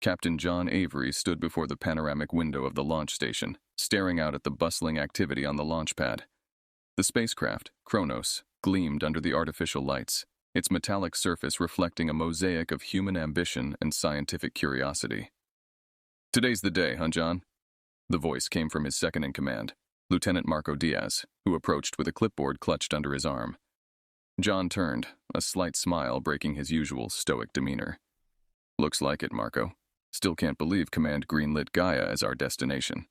Captain John Avery stood before the panoramic window of the launch station, staring out at the bustling activity on the launch pad. The spacecraft, Kronos, gleamed under the artificial lights, its metallic surface reflecting a mosaic of human ambition and scientific curiosity. "Today's the day, huh, John?" The voice came from his second-in-command, Lieutenant Marco Diaz, who approached with a clipboard clutched under his arm. John turned, a slight smile breaking his usual stoic demeanor. "Looks like it, Marco. Still can't believe Command greenlit Gaia as our destination."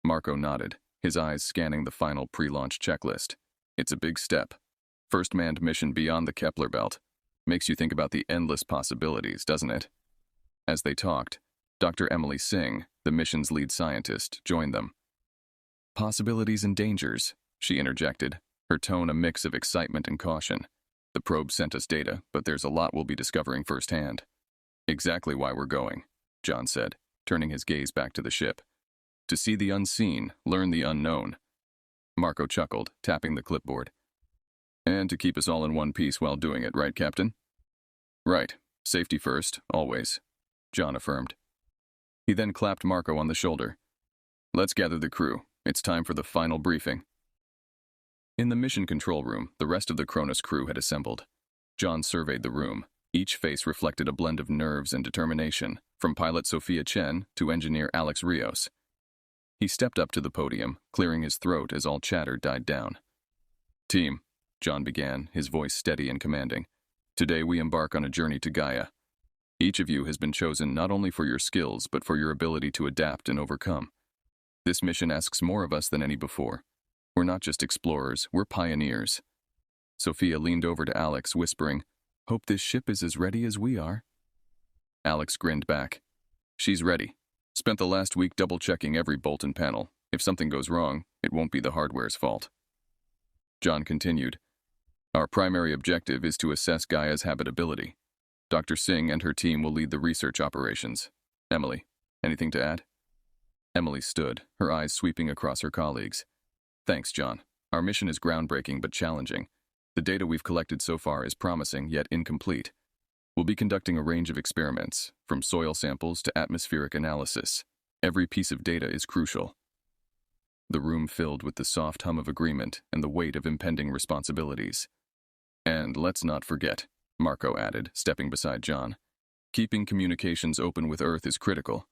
Marco nodded, his eyes scanning the final pre-launch checklist. It's a big step. First manned mission beyond the Kepler belt. Makes you think about the endless possibilities, doesn't it? As they talked, Dr. Emily Singh, the mission's lead scientist, joined them. "Possibilities and dangers," she interjected, her tone a mix of excitement and caution. "The probe sent us data, but there's a lot we'll be discovering firsthand." "Exactly why we're going," John said, turning his gaze back to the ship. "To see the unseen, learn the unknown." Marco chuckled, tapping the clipboard. "And to keep us all in one piece while doing it, right, Captain?" "Right. Safety first, always," John affirmed. He then clapped Marco on the shoulder. "Let's gather the crew. It's time for the final briefing." In the mission control room, the rest of the Kronos crew had assembled. John surveyed the room. Each face reflected a blend of nerves and determination, from pilot Sophia Chen to engineer Alex Rios. He stepped up to the podium, clearing his throat as all chatter died down. "Team," John began, his voice steady and commanding, "today we embark on a journey to Gaia. Each of you has been chosen not only for your skills, but for your ability to adapt and overcome. This mission asks more of us than any before. We're not just explorers, we're pioneers." Sophia leaned over to Alex, whispering, "Hope this ship is as ready as we are." Alex grinned back. "She's ready. Spent the last week double-checking every bolt and panel. If something goes wrong, it won't be the hardware's fault." John continued, "Our primary objective is to assess Gaia's habitability. Dr. Singh and her team will lead the research operations. Emily, anything to add?" Emily stood, her eyes sweeping across her colleagues. "Thanks, John. Our mission is groundbreaking but challenging. The data we've collected so far is promising yet incomplete. We'll be conducting a range of experiments, from soil samples to atmospheric analysis. Every piece of data is crucial." The room filled with the soft hum of agreement and the weight of impending responsibilities. "And let's not forget," Marco added, stepping beside John, "keeping communications open with Earth is critical.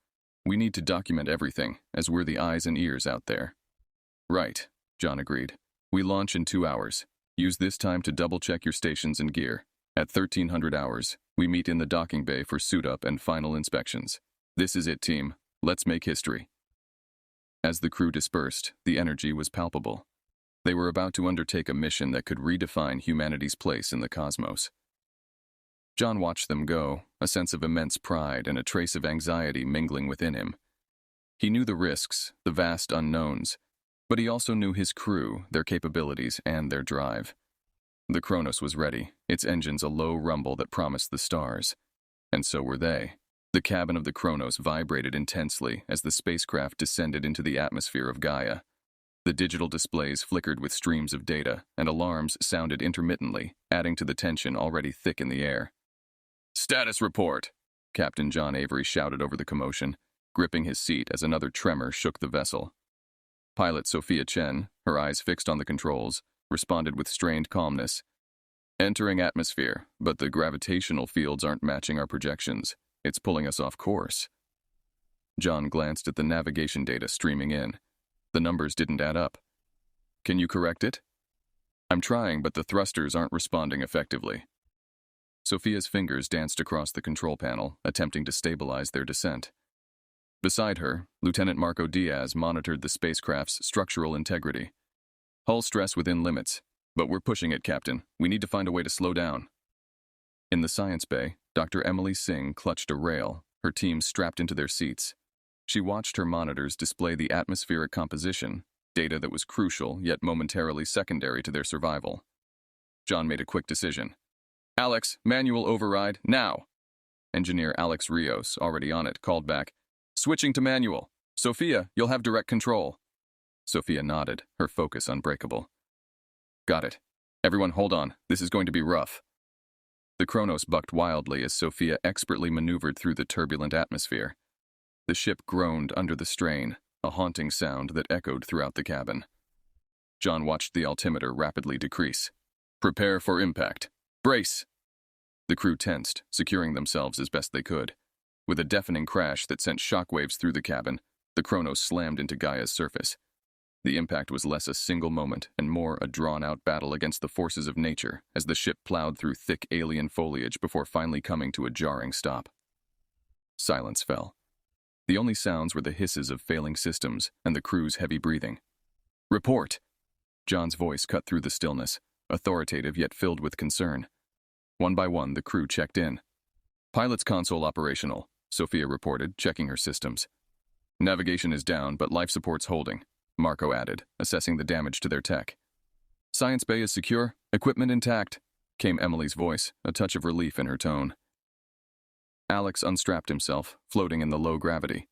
We need to document everything, as we're the eyes and ears out there." "Right," John agreed. "We launch in 2 hours. Use this time to double-check your stations and gear. At 1300 hours, we meet in the docking bay for suit-up and final inspections. This is it, team. Let's make history." As the crew dispersed, the energy was palpable. They were about to undertake a mission that could redefine humanity's place in the cosmos. John watched them go, a sense of immense pride and a trace of anxiety mingling within him. He knew the risks, the vast unknowns, but he also knew his crew, their capabilities, and their drive. The Kronos was ready, its engines a low rumble that promised the stars. And so were they. The cabin of the Kronos vibrated intensely as the spacecraft descended into the atmosphere of Gaia. The digital displays flickered with streams of data, and alarms sounded intermittently, adding to the tension already thick in the air. "Status report!" Captain John Avery shouted over the commotion, gripping his seat as another tremor shook the vessel. Pilot Sophia Chen, her eyes fixed on the controls, responded with strained calmness. "Entering atmosphere, but the gravitational fields aren't matching our projections. It's pulling us off course." John glanced at the navigation data streaming in. The numbers didn't add up. "Can you correct it?" "I'm trying, but the thrusters aren't responding effectively." Sophia's fingers danced across the control panel, attempting to stabilize their descent. Beside her, Lieutenant Marco Diaz monitored the spacecraft's structural integrity. "Hull stress within limits, but we're pushing it, Captain. We need to find a way to slow down." In the science bay, Dr. Emily Singh clutched a rail, her team strapped into their seats. She watched her monitors display the atmospheric composition, data that was crucial yet momentarily secondary to their survival. John made a quick decision. "Alex, manual override, now!" Engineer Alex Rios, already on it, called back, "Switching to manual. Sophia, you'll have direct control." Sophia nodded, her focus unbreakable. "Got it. Everyone hold on, this is going to be rough." The Kronos bucked wildly as Sophia expertly maneuvered through the turbulent atmosphere. The ship groaned under the strain, a haunting sound that echoed throughout the cabin. John watched the altimeter rapidly decrease. "Prepare for impact. Brace!" The crew tensed, securing themselves as best they could. With a deafening crash that sent shockwaves through the cabin, the Kronos slammed into Gaia's surface. The impact was less a single moment and more a drawn-out battle against the forces of nature as the ship plowed through thick alien foliage before finally coming to a jarring stop. Silence fell. The only sounds were the hisses of failing systems and the crew's heavy breathing. "Report!" John's voice cut through the stillness, authoritative yet filled with concern. One by one, the crew checked in. "Pilot's console operational," Sophia reported, checking her systems. "Navigation is down, but life support's holding," Marco added, assessing the damage to their tech. "Science bay is secure, equipment intact," came Emily's voice, a touch of relief in her tone. Alex unstrapped himself, floating in the low gravity.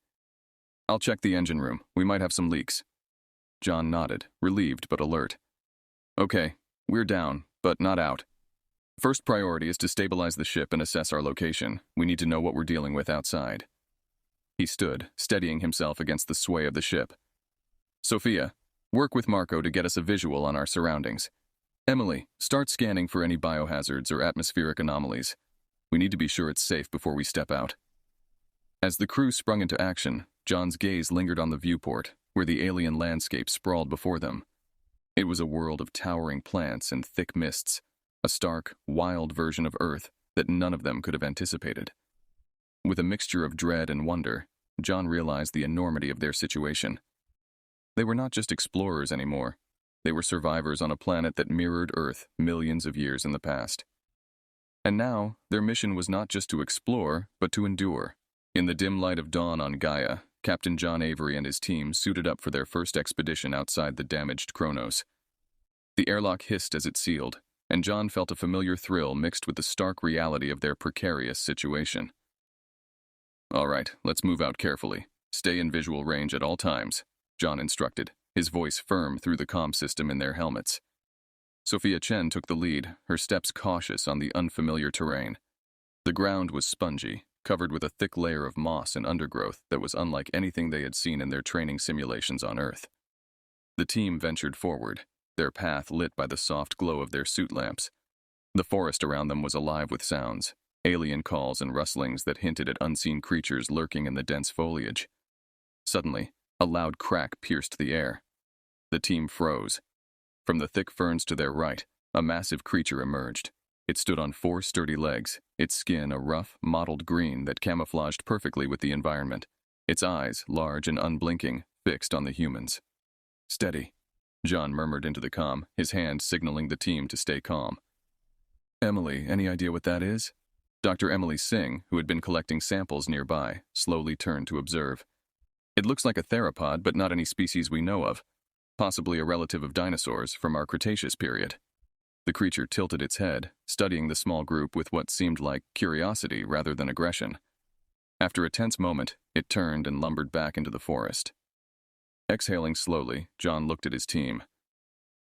"I'll check the engine room. We might have some leaks." John nodded, relieved but alert. "Okay, we're down, but not out. First priority is to stabilize the ship and assess our location. We need to know what we're dealing with outside." He stood, steadying himself against the sway of the ship. "Sophia, work with Marco to get us a visual on our surroundings. Emily, start scanning for any biohazards or atmospheric anomalies. We need to be sure it's safe before we step out." As the crew sprung into action, John's gaze lingered on the viewport, where the alien landscape sprawled before them. It was a world of towering plants and thick mists, a stark, wild version of Earth that none of them could have anticipated. With a mixture of dread and wonder, John realized the enormity of their situation. They were not just explorers anymore. They were survivors on a planet that mirrored Earth millions of years in the past. And now, their mission was not just to explore, but to endure. In the dim light of dawn on Gaia, Captain John Avery and his team suited up for their first expedition outside the damaged Kronos. The airlock hissed as it sealed, and John felt a familiar thrill mixed with the stark reality of their precarious situation. "All right, let's move out carefully. Stay in visual range at all times," John instructed, his voice firm through the comm system in their helmets. Sophia Chen took the lead, her steps cautious on the unfamiliar terrain. The ground was spongy, covered with a thick layer of moss and undergrowth that was unlike anything they had seen in their training simulations on Earth. The team ventured forward, their path lit by the soft glow of their suit lamps. The forest around them was alive with sounds, alien calls and rustlings that hinted at unseen creatures lurking in the dense foliage. Suddenly, a loud crack pierced the air. The team froze. From the thick ferns to their right, a massive creature emerged. It stood on 4 sturdy legs, its skin a rough, mottled green that camouflaged perfectly with the environment, its eyes, large and unblinking, fixed on the humans. "Steady," John murmured into the comm, his hand signaling the team to stay calm. "Emily, any idea what that is?" Dr. Emily Singh, who had been collecting samples nearby, slowly turned to observe. "It looks like a theropod, but not any species we know of. Possibly a relative of dinosaurs from our Cretaceous period." The creature tilted its head, studying the small group with what seemed like curiosity rather than aggression. After a tense moment, it turned and lumbered back into the forest. Exhaling slowly, John looked at his team.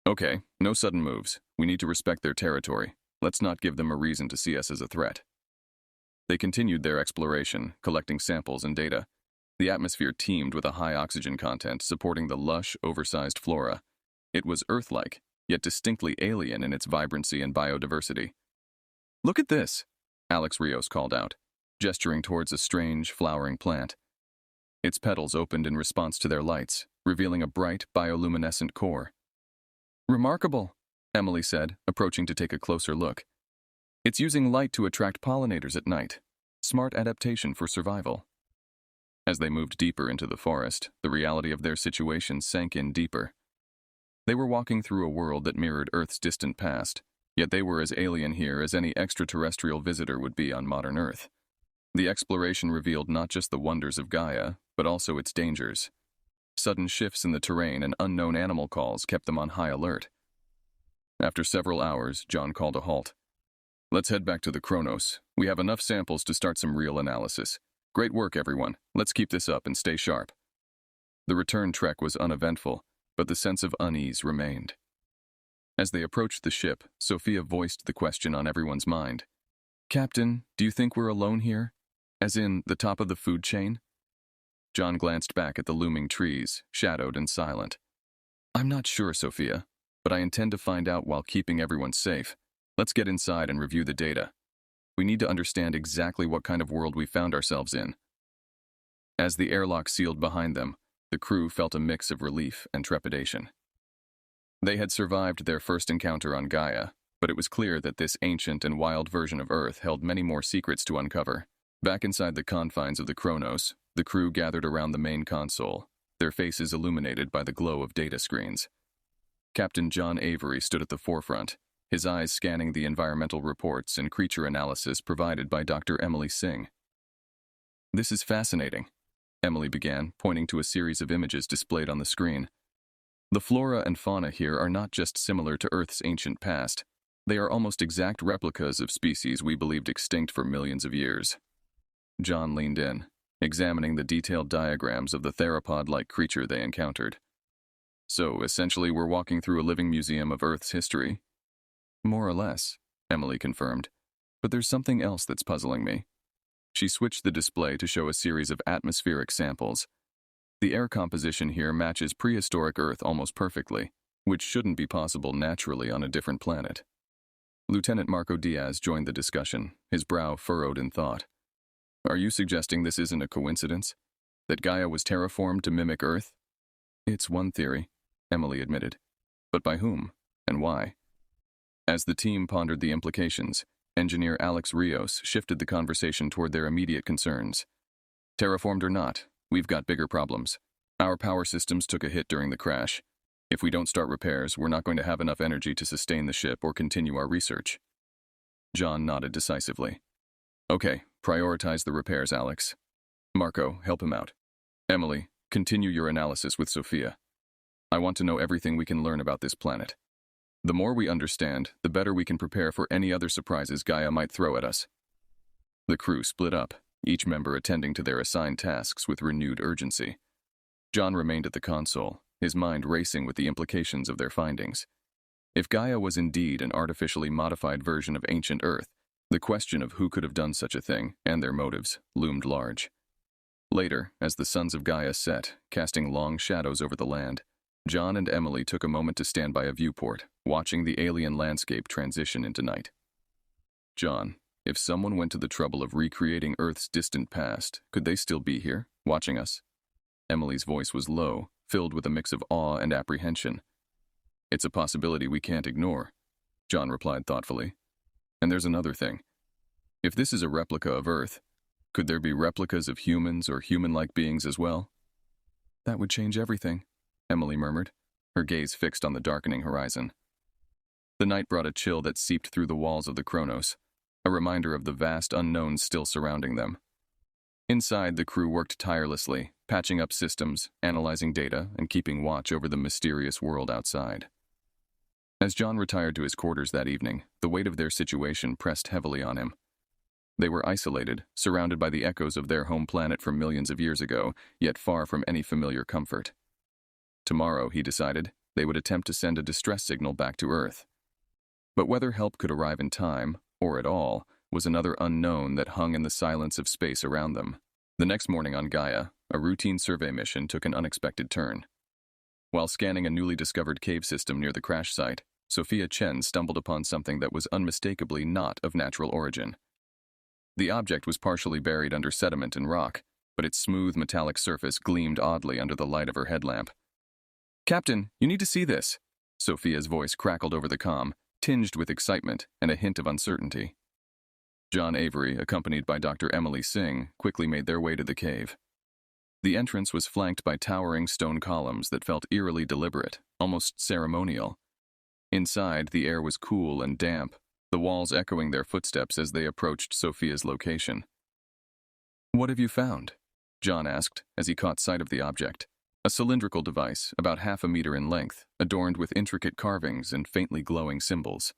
"Okay, no sudden moves. We need to respect their territory. Let's not give them a reason to see us as a threat." They continued their exploration, collecting samples and data. The atmosphere teemed with a high oxygen content, supporting the lush, oversized flora. It was Earth-like, yet distinctly alien in its vibrancy and biodiversity. "Look at this," Alex Rios called out, gesturing towards a strange, flowering plant. Its petals opened in response to their lights, revealing a bright, bioluminescent core. "Remarkable," Emily said, approaching to take a closer look. "It's using light to attract pollinators at night. Smart adaptation for survival." As they moved deeper into the forest, the reality of their situation sank in deeper. They were walking through a world that mirrored Earth's distant past, yet they were as alien here as any extraterrestrial visitor would be on modern Earth. The exploration revealed not just the wonders of Gaia, but also its dangers. Sudden shifts in the terrain and unknown animal calls kept them on high alert. After several hours, John called a halt. "Let's head back to the Kronos. We have enough samples to start some real analysis. Great work, everyone. Let's keep this up and stay sharp." The return trek was uneventful, but the sense of unease remained. As they approached the ship, Sophia voiced the question on everyone's mind. Captain, do you think we're alone here? As in, the top of the food chain? John glanced back at the looming trees, shadowed and silent. I'm not sure, Sophia, but I intend to find out while keeping everyone safe. Let's get inside and review the data. We need to understand exactly what kind of world we found ourselves in. As the airlock sealed behind them, the crew felt a mix of relief and trepidation. They had survived their first encounter on Gaia, but it was clear that this ancient and wild version of Earth held many more secrets to uncover. Back inside the confines of the Chronos, the crew gathered around the main console, their faces illuminated by the glow of data screens. Captain John Avery stood at the forefront, his eyes scanning the environmental reports and creature analysis provided by Dr. Emily Singh. This is fascinating, Emily began, pointing to a series of images displayed on the screen. The flora and fauna here are not just similar to Earth's ancient past. They are almost exact replicas of species we believed extinct for millions of years. John leaned in, examining the detailed diagrams of the theropod-like creature they encountered. So, essentially, we're walking through a living museum of Earth's history? More or less, Emily confirmed. But there's something else that's puzzling me. She switched the display to show a series of atmospheric samples. The air composition here matches prehistoric Earth almost perfectly, which shouldn't be possible naturally on a different planet. Lieutenant Marco Diaz joined the discussion, his brow furrowed in thought. Are you suggesting this isn't a coincidence? That Gaia was terraformed to mimic Earth? It's one theory, Emily admitted. But by whom? And why? As the team pondered the implications, engineer Alex Rios shifted the conversation toward their immediate concerns. Terraformed or not, we've got bigger problems. Our power systems took a hit during the crash. If we don't start repairs, we're not going to have enough energy to sustain the ship or continue our research. John nodded decisively. Okay, prioritize the repairs, Alex. Marco, help him out. Emily, continue your analysis with Sophia. I want to know everything we can learn about this planet. The more we understand, the better we can prepare for any other surprises Gaia might throw at us. The crew split up, each member attending to their assigned tasks with renewed urgency. John remained at the console, his mind racing with the implications of their findings. If Gaia was indeed an artificially modified version of ancient Earth, the question of who could have done such a thing, and their motives, loomed large. Later, as the suns of Gaia set, casting long shadows over the land, John and Emily took a moment to stand by a viewport, watching the alien landscape transition into night. John, if someone went to the trouble of recreating Earth's distant past, could they still be here, watching us? Emily's voice was low, filled with a mix of awe and apprehension. It's a possibility we can't ignore, John replied thoughtfully. And there's another thing. If this is a replica of Earth, could there be replicas of humans or human-like beings as well? That would change everything, Emily murmured, her gaze fixed on the darkening horizon. The night brought a chill that seeped through the walls of the Chronos, a reminder of the vast unknowns still surrounding them. Inside, the crew worked tirelessly, patching up systems, analyzing data, and keeping watch over the mysterious world outside. As John retired to his quarters that evening, the weight of their situation pressed heavily on him. They were isolated, surrounded by the echoes of their home planet from millions of years ago, yet far from any familiar comfort. Tomorrow, he decided, they would attempt to send a distress signal back to Earth. But whether help could arrive in time, or at all, was another unknown that hung in the silence of space around them. The next morning on Gaia, a routine survey mission took an unexpected turn. While scanning a newly discovered cave system near the crash site, Sophia Chen stumbled upon something that was unmistakably not of natural origin. The object was partially buried under sediment and rock, but its smooth metallic surface gleamed oddly under the light of her headlamp. Captain, you need to see this, Sophia's voice crackled over the comm, tinged with excitement and a hint of uncertainty. John Avery, accompanied by Dr. Emily Singh, quickly made their way to the cave. The entrance was flanked by towering stone columns that felt eerily deliberate, almost ceremonial. Inside, the air was cool and damp, the walls echoing their footsteps as they approached Sophia's location. What have you found? John asked as he caught sight of the object, a cylindrical device about half a meter in length, adorned with intricate carvings and faintly glowing symbols.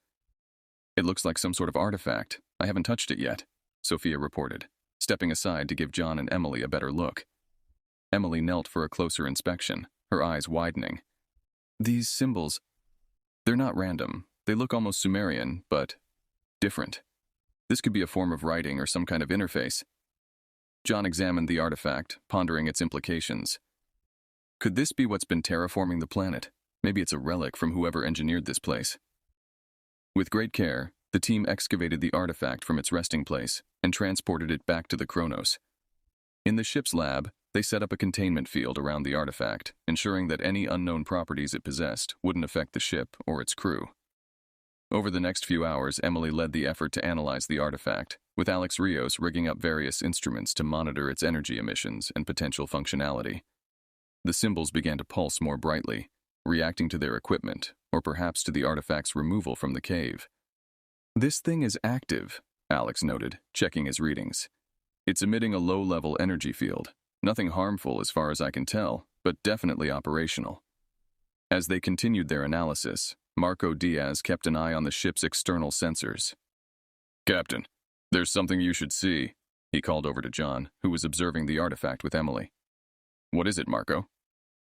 It looks like some sort of artifact. I haven't touched it yet, Sophia reported, stepping aside to give John and Emily a better look. Emily knelt for a closer inspection, her eyes widening. These symbols, they're not random. They look almost Sumerian, but different. This could be a form of writing or some kind of interface. John examined the artifact, pondering its implications. Could this be what's been terraforming the planet? Maybe it's a relic from whoever engineered this place. With great care, the team excavated the artifact from its resting place and transported it back to the Kronos. In the ship's lab, they set up a containment field around the artifact, ensuring that any unknown properties it possessed wouldn't affect the ship or its crew. Over the next few hours, Emily led the effort to analyze the artifact, with Alex Rios rigging up various instruments to monitor its energy emissions and potential functionality. The symbols began to pulse more brightly, reacting to their equipment, or perhaps to the artifact's removal from the cave. "This thing is active," Alex noted, checking his readings. "It's emitting a low-level energy field. Nothing harmful as far as I can tell, but definitely operational." As they continued their analysis, Marco Diaz kept an eye on the ship's external sensors. "Captain, there's something you should see," he called over to John, who was observing the artifact with Emily. "What is it, Marco?"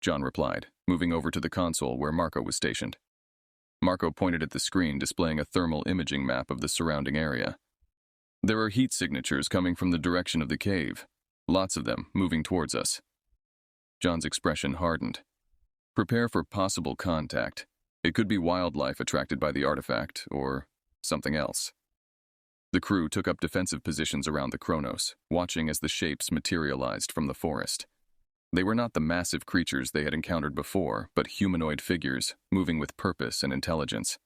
John replied, moving over to the console where Marco was stationed. Marco pointed at the screen displaying a thermal imaging map of the surrounding area. "There are heat signatures coming from the direction of the cave. Lots of them moving towards us." John's expression hardened. "Prepare for possible contact. It could be wildlife attracted by the artifact, or something else." The crew took up defensive positions around the Kronos, watching as the shapes materialized from the forest. They were not the massive creatures they had encountered before, but humanoid figures, moving with purpose and intelligence.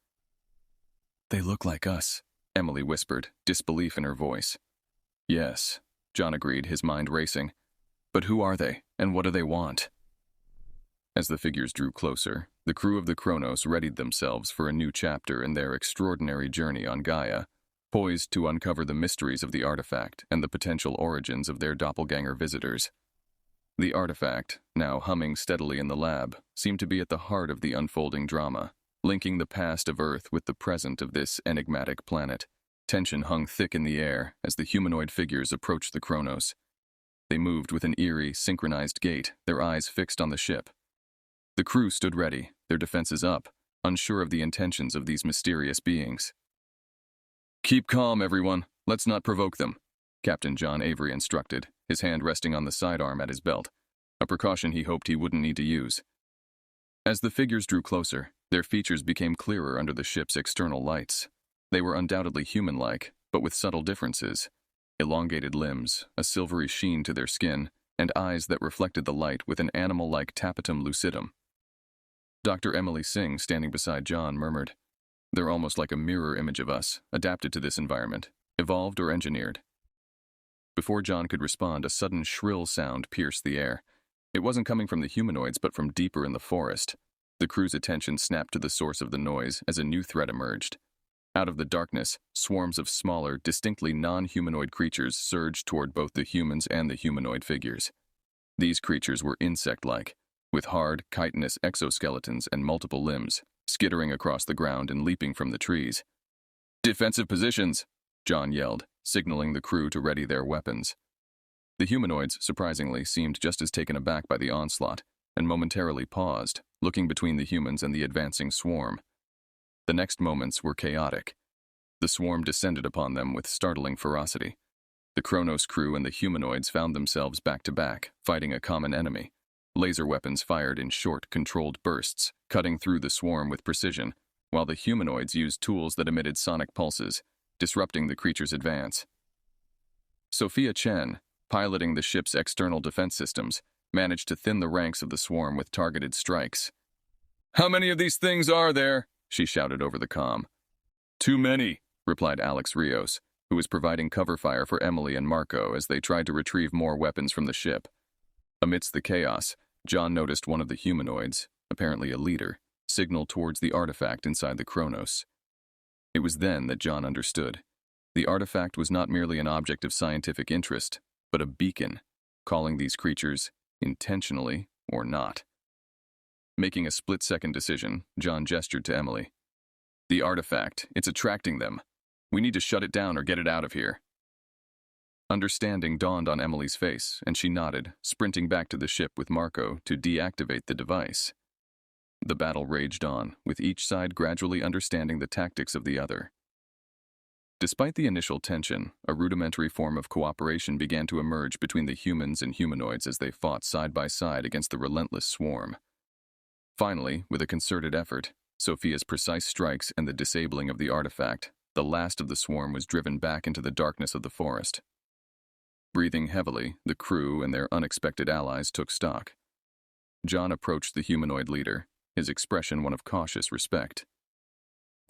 "They look like us," Emily whispered, disbelief in her voice. "Yes," John agreed, his mind racing. "But who are they, and what do they want?" As the figures drew closer, the crew of the Kronos readied themselves for a new chapter in their extraordinary journey on Gaia, poised to uncover the mysteries of the artifact and the potential origins of their doppelganger visitors. The artifact, now humming steadily in the lab, seemed to be at the heart of the unfolding drama, linking the past of Earth with the present of this enigmatic planet. Tension hung thick in the air as the humanoid figures approached the Kronos. They moved with an eerie, synchronized gait, their eyes fixed on the ship. The crew stood ready, their defenses up, unsure of the intentions of these mysterious beings. "Keep calm, everyone. Let's not provoke them," Captain John Avery instructed, his hand resting on the sidearm at his belt, a precaution he hoped he wouldn't need to use. As the figures drew closer, their features became clearer under the ship's external lights. They were undoubtedly human-like, but with subtle differences. Elongated limbs, a silvery sheen to their skin, and eyes that reflected the light with an animal-like tapetum lucidum. Dr. Emily Singh, standing beside John, murmured, "They're almost like a mirror image of us, adapted to this environment, evolved or engineered." Before John could respond, a sudden shrill sound pierced the air. It wasn't coming from the humanoids, but from deeper in the forest. The crew's attention snapped to the source of the noise as a new threat emerged. Out of the darkness, swarms of smaller, distinctly non-humanoid creatures surged toward both the humans and the humanoid figures. These creatures were insect-like, with hard, chitinous exoskeletons and multiple limbs, skittering across the ground and leaping from the trees. "Defensive positions!" John yelled, signaling the crew to ready their weapons. The humanoids, surprisingly, seemed just as taken aback by the onslaught, and momentarily paused, looking between the humans and the advancing swarm. The next moments were chaotic. The swarm descended upon them with startling ferocity. The Kronos crew and the humanoids found themselves back-to-back, fighting a common enemy. Laser weapons fired in short, controlled bursts, cutting through the swarm with precision, while the humanoids used tools that emitted sonic pulses, disrupting the creature's advance. Sophia Chen, piloting the ship's external defense systems, managed to thin the ranks of the swarm with targeted strikes. "How many of these things are there?" she shouted over the comm. "Too many," replied Alex Rios, who was providing cover fire for Emily and Marco as they tried to retrieve more weapons from the ship. Amidst the chaos, John noticed one of the humanoids, apparently a leader, signal towards the artifact inside the Kronos. It was then that John understood. The artifact was not merely an object of scientific interest, but a beacon, calling these creatures, intentionally or not. Making a split-second decision, John gestured to Emily. "The artifact, it's attracting them. We need to shut it down or get it out of here." Understanding dawned on Emily's face, and she nodded, sprinting back to the ship with Marco to deactivate the device. The battle raged on, with each side gradually understanding the tactics of the other. Despite the initial tension, a rudimentary form of cooperation began to emerge between the humans and humanoids as they fought side by side against the relentless swarm. Finally, with a concerted effort, Sophia's precise strikes and the disabling of the artifact, the last of the swarm was driven back into the darkness of the forest. Breathing heavily, the crew and their unexpected allies took stock. John approached the humanoid leader, his expression one of cautious respect.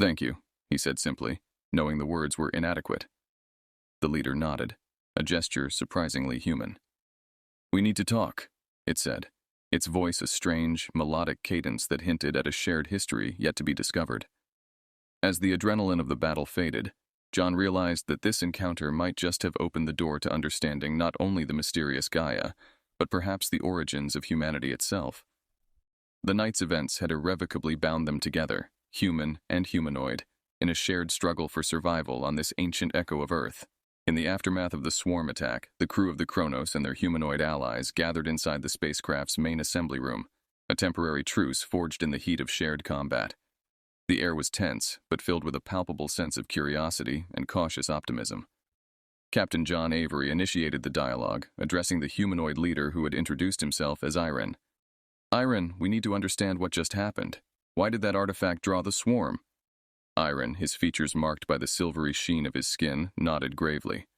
"Thank you," he said simply, knowing the words were inadequate. The leader nodded, a gesture surprisingly human. "We need to talk," it said, its voice a strange, melodic cadence that hinted at a shared history yet to be discovered. As the adrenaline of the battle faded, John realized that this encounter might just have opened the door to understanding not only the mysterious Gaia, but perhaps the origins of humanity itself. The night's events had irrevocably bound them together, human and humanoid, in a shared struggle for survival on this ancient echo of Earth. In the aftermath of the swarm attack, the crew of the Kronos and their humanoid allies gathered inside the spacecraft's main assembly room, a temporary truce forged in the heat of shared combat. The air was tense, but filled with a palpable sense of curiosity and cautious optimism. Captain John Avery initiated the dialogue, addressing the humanoid leader who had introduced himself as Iron. "Iron, we need to understand what just happened. Why did that artifact draw the swarm?" Iron, his features marked by the silvery sheen of his skin, nodded gravely.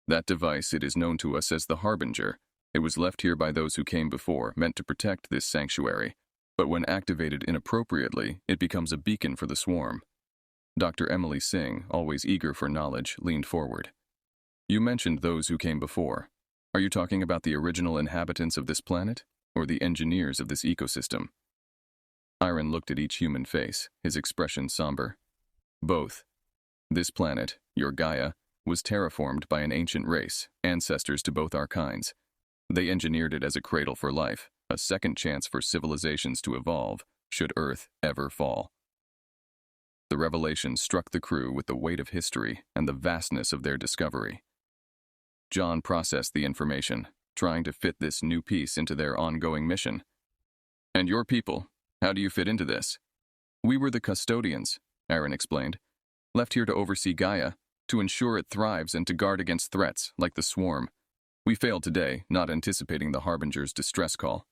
"That device, it is known to us as the Harbinger. It was left here by those who came before, meant to protect this sanctuary. But when activated inappropriately, it becomes a beacon for the swarm." Dr. Emily Singh, always eager for knowledge, leaned forward. "You mentioned those who came before. Are you talking about the original inhabitants of this planet, or the engineers of this ecosystem?" Iron looked at each human face, his expression somber. "Both. This planet, your Gaia, was terraformed by an ancient race, ancestors to both our kinds. They engineered it as a cradle for life, a second chance for civilizations to evolve, should Earth ever fall." The revelation struck the crew with the weight of history and the vastness of their discovery. John processed the information, trying to fit this new piece into their ongoing mission. "And your people, how do you fit into this?" "We were the custodians," Aaron explained, "left here to oversee Gaia, to ensure it thrives and to guard against threats like the swarm. We failed today, not anticipating the Harbinger's distress call."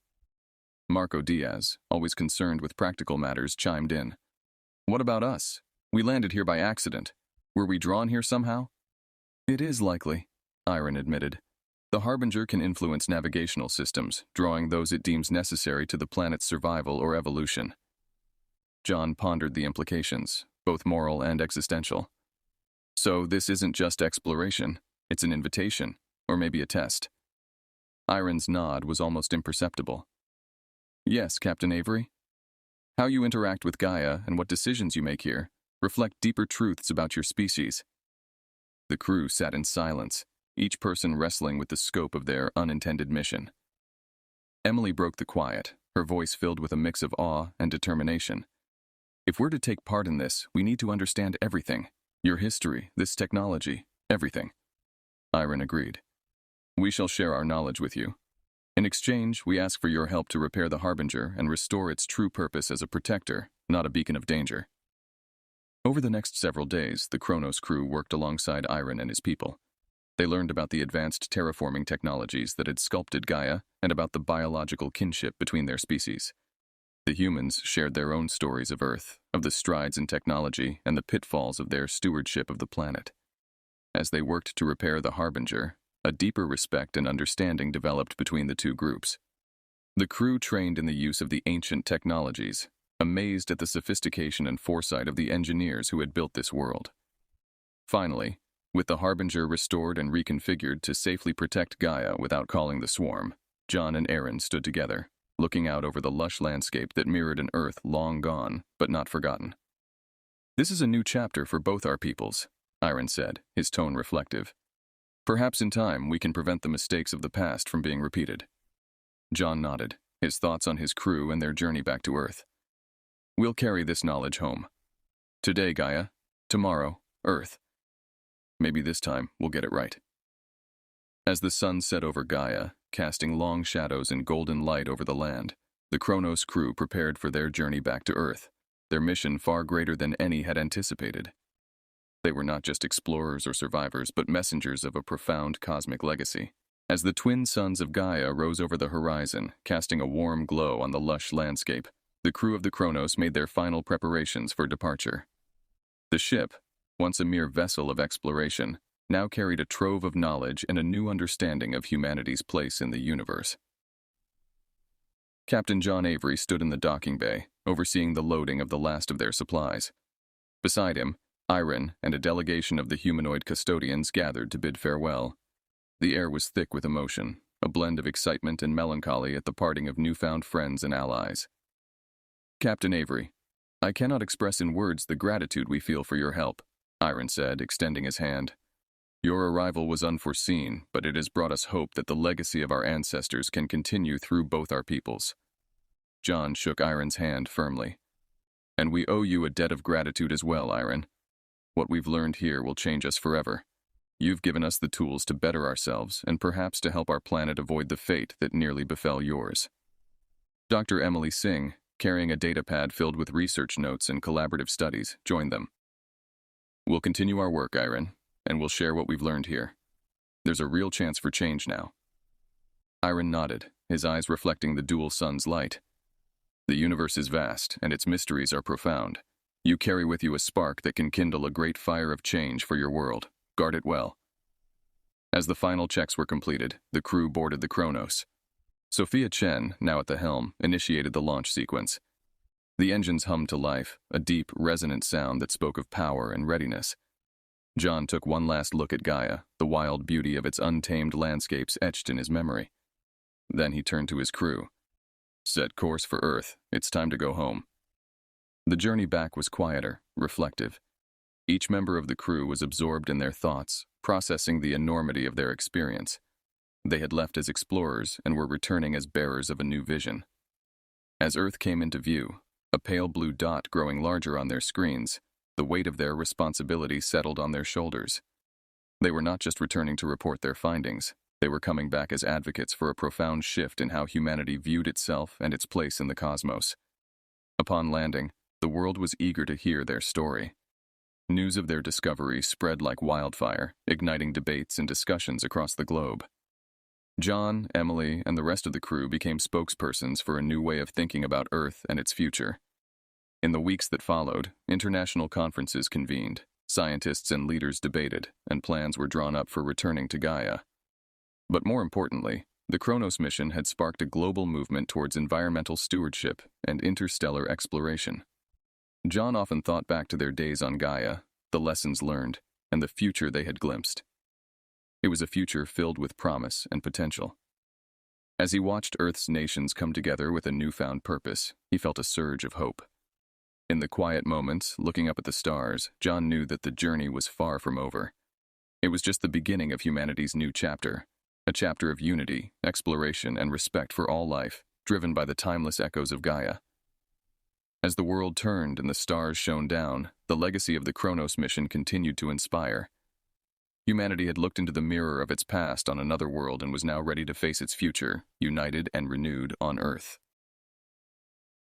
Marco Diaz, always concerned with practical matters, chimed in. "What about us? We landed here by accident. Were we drawn here somehow?" "It is likely," Iron admitted. "The Harbinger can influence navigational systems, drawing those it deems necessary to the planet's survival or evolution." John pondered the implications, both moral and existential. "So this isn't just exploration, it's an invitation, or maybe a test." Iron's nod was almost imperceptible. "Yes, Captain Avery. How you interact with Gaia and what decisions you make here reflect deeper truths about your species." The crew sat in silence, each person wrestling with the scope of their unintended mission. Emily broke the quiet, her voice filled with a mix of awe and determination. "If we're to take part in this, we need to understand everything. Your history, this technology, everything." Iron agreed. "We shall share our knowledge with you. In exchange, we ask for your help to repair the Harbinger and restore its true purpose as a protector, not a beacon of danger." Over the next several days, the Kronos crew worked alongside Iron and his people. They learned about the advanced terraforming technologies that had sculpted Gaia and about the biological kinship between their species. The humans shared their own stories of Earth, of the strides in technology and the pitfalls of their stewardship of the planet. As they worked to repair the Harbinger, a deeper respect and understanding developed between the two groups. The crew trained in the use of the ancient technologies, amazed at the sophistication and foresight of the engineers who had built this world. Finally, with the Harbinger restored and reconfigured to safely protect Gaia without calling the swarm, John and Aaron stood together, looking out over the lush landscape that mirrored an Earth long gone, but not forgotten. "This is a new chapter for both our peoples," Aaron said, his tone reflective. "Perhaps in time we can prevent the mistakes of the past from being repeated." John nodded, his thoughts on his crew and their journey back to Earth. "We'll carry this knowledge home. Today, Gaia. Tomorrow, Earth. Maybe this time we'll get it right." As the sun set over Gaia, casting long shadows and golden light over the land, the Kronos crew prepared for their journey back to Earth, their mission far greater than any had anticipated. They were not just explorers or survivors, but messengers of a profound cosmic legacy. As the twin suns of Gaia rose over the horizon, casting a warm glow on the lush landscape, the crew of the Kronos made their final preparations for departure. The ship, once a mere vessel of exploration, now carried a trove of knowledge and a new understanding of humanity's place in the universe. Captain John Avery stood in the docking bay, overseeing the loading of the last of their supplies. Beside him, Iron and a delegation of the humanoid custodians gathered to bid farewell. The air was thick with emotion, a blend of excitement and melancholy at the parting of newfound friends and allies. Captain Avery, I cannot express in words the gratitude we feel for your help, Iron said, extending his hand. Your arrival was unforeseen, but it has brought us hope that the legacy of our ancestors can continue through both our peoples. John shook Iron's hand firmly. And we owe you a debt of gratitude as well, Iron. What we've learned here will change us forever. You've given us the tools to better ourselves and perhaps to help our planet avoid the fate that nearly befell yours. Dr. Emily Singh, carrying a datapad filled with research notes and collaborative studies, joined them. We'll continue our work, Iron, and we'll share what we've learned here. There's a real chance for change now. Iron nodded, his eyes reflecting the dual sun's light. The universe is vast, and its mysteries are profound. You carry with you a spark that can kindle a great fire of change for your world. Guard it well. As the final checks were completed, the crew boarded the Kronos. Sophia Chen, now at the helm, initiated the launch sequence. The engines hummed to life, a deep, resonant sound that spoke of power and readiness. John took one last look at Gaia, the wild beauty of its untamed landscapes etched in his memory. Then he turned to his crew. Set course for Earth. It's time to go home. The journey back was quieter, reflective. Each member of the crew was absorbed in their thoughts, processing the enormity of their experience. They had left as explorers and were returning as bearers of a new vision. As Earth came into view, a pale blue dot growing larger on their screens, the weight of their responsibility settled on their shoulders. They were not just returning to report their findings, they were coming back as advocates for a profound shift in how humanity viewed itself and its place in the cosmos. Upon landing, the world was eager to hear their story. News of their discovery spread like wildfire, igniting debates and discussions across the globe. John, Emily, and the rest of the crew became spokespersons for a new way of thinking about Earth and its future. In the weeks that followed, international conferences convened, scientists and leaders debated, and plans were drawn up for returning to Gaia. But more importantly, the Kronos mission had sparked a global movement towards environmental stewardship and interstellar exploration. John often thought back to their days on Gaia, the lessons learned, and the future they had glimpsed. It was a future filled with promise and potential. As he watched Earth's nations come together with a newfound purpose, he felt a surge of hope. In the quiet moments, looking up at the stars, John knew that the journey was far from over. It was just the beginning of humanity's new chapter, a chapter of unity, exploration, and respect for all life, driven by the timeless echoes of Gaia. As the world turned and the stars shone down, the legacy of the Kronos mission continued to inspire. Humanity had looked into the mirror of its past on another world and was now ready to face its future, united and renewed on Earth.